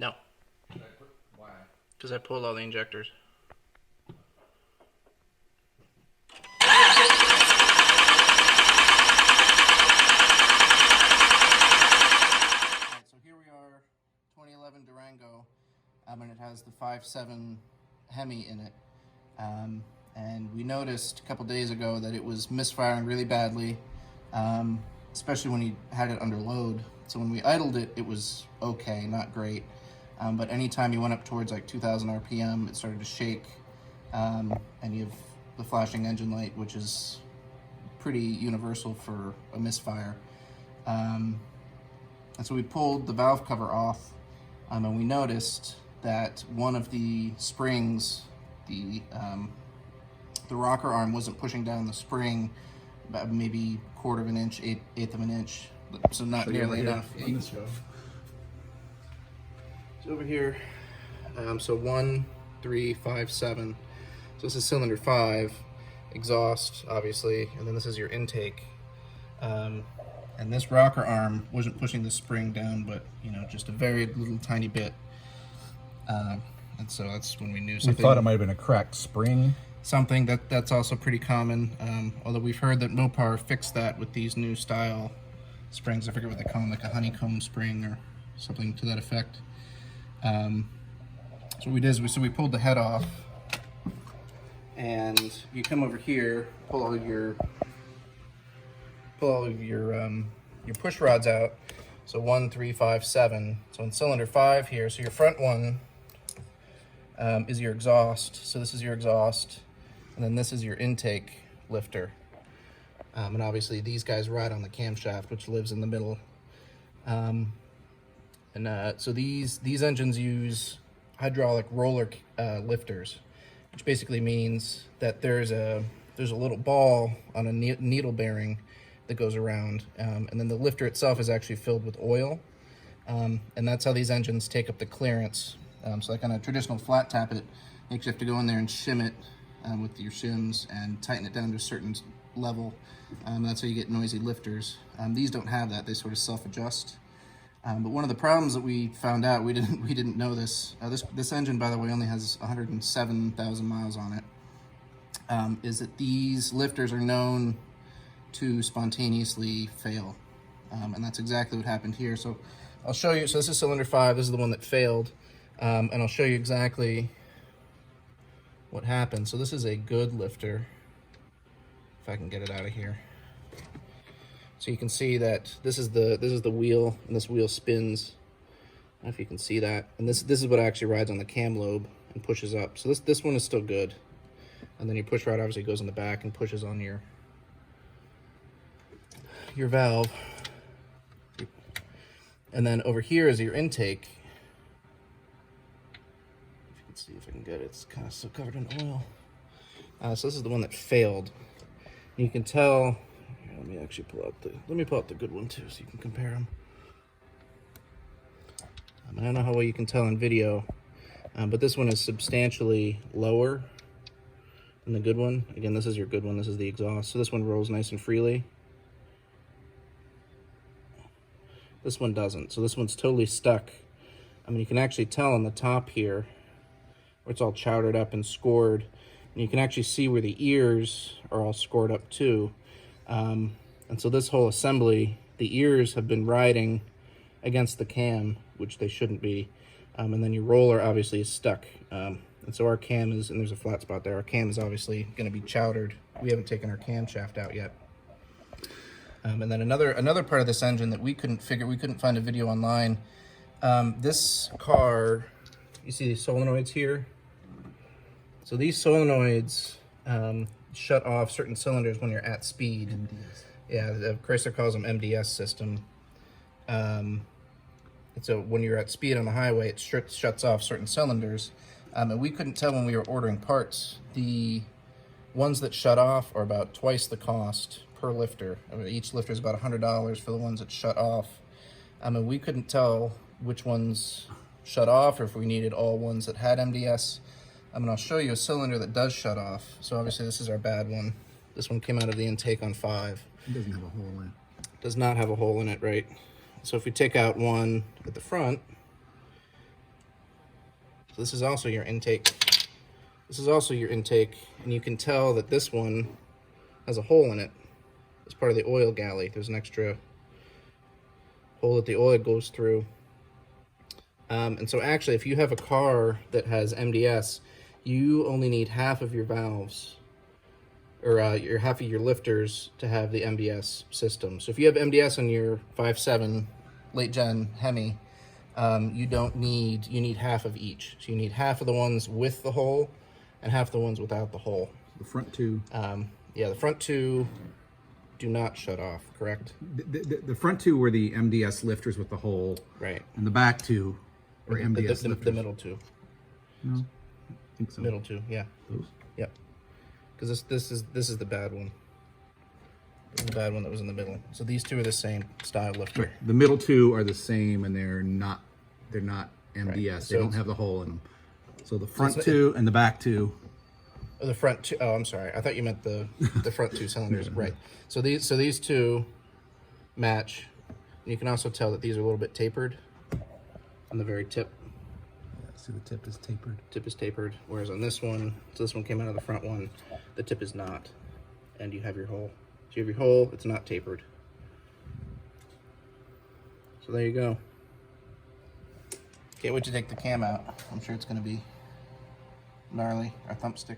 No. Why? Because I pulled all the injectors. Alright, so here we are, 2011 Durango, and it has the 5.7 hemi in it. And we noticed a couple days ago that it was misfiring really badly, especially when you had it under load. So when we idled it, it was okay, not great. But anytime you went up towards like 2,000 RPM, it started to shake, and you have the flashing engine light, which is pretty universal for a misfire. And so we pulled the valve cover off, and we noticed that one of the springs, the rocker arm wasn't pushing down the spring about maybe quarter of an inch, eighth of an inch, so not nearly enough. So over here, so 1, 3, 5, 7. So this is cylinder 5, exhaust, obviously, and then this is your intake. And this rocker arm wasn't pushing the spring down, but just a very little tiny bit. And so that's when we knew something. We thought it might have been a cracked spring. Something that's also pretty common. Although we've heard that Mopar fixed that with these new style springs. I forget what they call them, like a honeycomb spring or something to that effect. So what we did is we pulled the head off, and you come over here, pull all of your push rods out. So 1, 3, 5, 7. So in cylinder 5 here, so your front one is your exhaust. So this is your exhaust, and then this is your intake lifter. And obviously these guys ride on the camshaft, which lives in the middle. So these engines use hydraulic roller lifters, which basically means that there's a little ball on a needle bearing that goes around, and then the lifter itself is actually filled with oil, and that's how these engines take up the clearance. So like on a traditional flat tap, it makes you have to go in there and shim it with your shims and tighten it down to a certain level. That's how you get noisy lifters. These don't have that; they sort of self-adjust. But one of the problems that we found out, we didn't know this. This engine, by the way, only has 107,000 miles on it. Is that these lifters are known to spontaneously fail, and that's exactly what happened here. So I'll show you. So this is cylinder 5. This is the one that failed, and I'll show you exactly what happened. So this is a good lifter. If I can get it out of here. So you can see that this is the wheel, and this wheel spins. I don't know if you can see that. And this is what actually rides on the cam lobe and pushes up. So this one is still good. And then your push rod obviously goes in the back and pushes on your valve. And then over here is your intake. If you can see, if I can get it, it's kind of still covered in oil. So this is the one that failed. You can tell. Let me actually pull out the good one too, so you can compare them. I don't know how well you can tell in video, but this one is substantially lower than the good one. Again, this is your good one. This is the exhaust. So this one rolls nice and freely. This one doesn't. So this one's totally stuck. I mean, you can actually tell on the top here, where it's all chowdered up and scored, and you can actually see where the ears are all scored up too. And so this whole assembly, the ears have been riding against the cam, which they shouldn't be. And then your roller obviously is stuck. And so our cam is, and there's a flat spot there, our cam is obviously going to be chowdered. We haven't taken our camshaft out yet. And then another part of this engine that we couldn't find a video online. This car, you see these solenoids here? So these solenoids shut off certain cylinders when you're at speed. MDS. Yeah, Chrysler calls them MDS system. And so when you're at speed on the highway, it shuts off certain cylinders. And we couldn't tell when we were ordering parts. The ones that shut off are about twice the cost per lifter. I mean, each lifter is about $100 for the ones that shut off. And we couldn't tell which ones shut off or if we needed all ones that had MDS. I'll show you a cylinder that does shut off. So obviously this is our bad one. This one came out of the intake on 5. It doesn't have a hole in it. Does not have a hole in it, right? So if we take out one at the front, So this is also your intake. This is also your intake, and you can tell that this one has a hole in it. It's part of the oil galley. There's an extra hole that the oil goes through. And so actually, if you have a car that has MDS, you only need half of your valves, or your half of your lifters to have the MDS system. So if you have MDS on your 5.7 late gen Hemi, you need half of each. So you need half of the ones with the hole and half the ones without the hole. The front two. Yeah, the front two do not shut off, correct? The front two were the MDS lifters with the hole. Right. And the back two were MDS lifters. The middle two. No, I think so. Middle two, yeah. Those? Yep. Because this is the bad one. This is the bad one that was in the middle. So these two are the same style lifter. The middle two are the same, and they're not MDS. Right. They don't have the hole in them. So the front two and the back two. Oh, the front two. Oh, I'm sorry. I thought you meant the front two cylinders. Right. So these two match. And you can also tell that these are a little bit tapered on the very tip. Yeah, see, the tip is tapered. Tip is tapered, whereas on this one, so this one came out of the front one, the tip is not, and you have your hole. So you have your hole, it's not tapered. So there you go. Can't wait to take the cam out. I'm sure it's going to be gnarly, our thumbstick.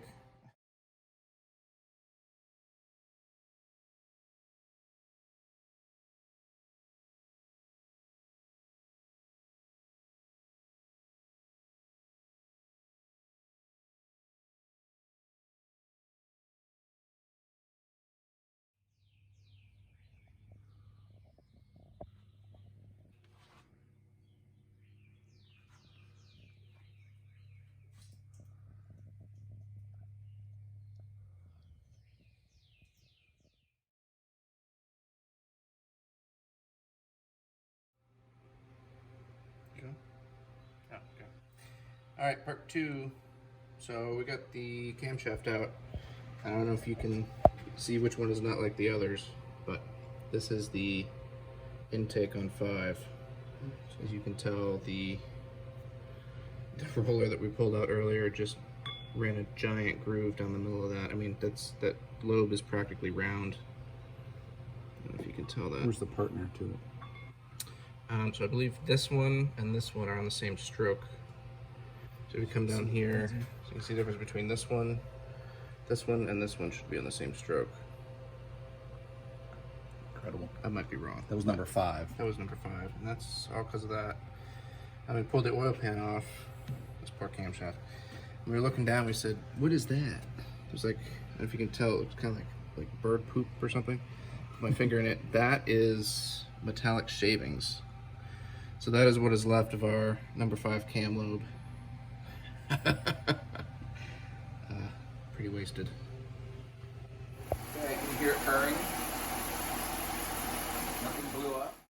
Oh, okay. All right, part two. So we got the camshaft out. I don't know if you can see which one is not like the others, but this is the intake on 5. So as you can tell, the roller that we pulled out earlier just ran a giant groove down the middle of that. I mean, that lobe is practically round. I don't know if you can tell that. Where's the partner to it? So I believe this one and this one are on the same stroke. So we come down here, so you can see the difference between this one, and this one should be on the same stroke. Incredible. I might be wrong. That was number 5. That was number 5, and that's all because of that. And we pulled the oil pan off, this poor camshaft. When we were looking down, we said, what is that? It was like, I don't know if you can tell, it was kind of like bird poop or something. Put my finger in it. That is metallic shavings. So that is what is left of our number 5 cam lobe. Pretty wasted. Okay, you can hear it purring. Nothing blew up.